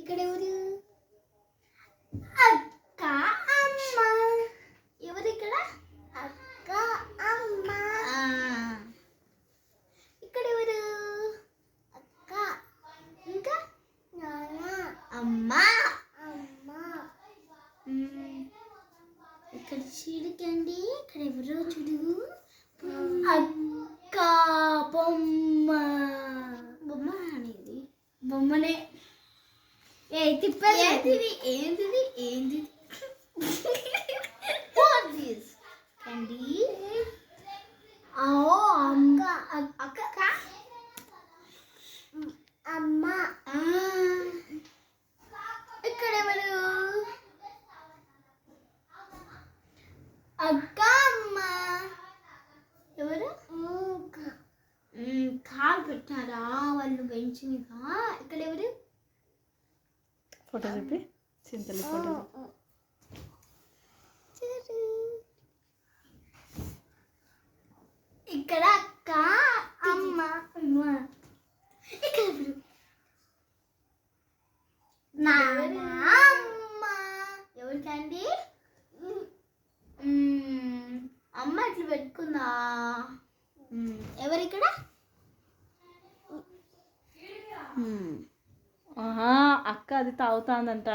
ఇక్కడ ఎవరు? అక్క అమ్మ. ఎవరు ఇక్కడ? అక్క అమ్మ. ఇక్కడ ఎవరు? అక్క. ఇంకా అమ్మ. అమ్మ. ఇక్కడ చూడకండి, ఇక్కడ ఎవరో చూడు. అక్క బొమ్మ. బొమ్మ అనేది బొమ్మనే. తిప్పేది. ఏంటిది ఏంటిది ఏంటిది? వాట్ దిస్ కండి? అక్క అక్క అమ్మ. ఇక్కడ ఎవరు? అక్క అమ్మ. ఎవరు? కాలు పెట్టారా వాళ్ళు బెంచ్ మీద? ఇక్కడ ఎవరు? ఫోటో చెప్పి చింతలు ఫోటో ఇక్కడ అక్క అమ్మ. ఇక్కడ ఎవరు? నాన్న అమ్మ. ఎవరికండి? అమ్మ ఇట్లా పెట్టుకుందా? ఎవరిక్కడ? అక్క అది తాగుతాందంట.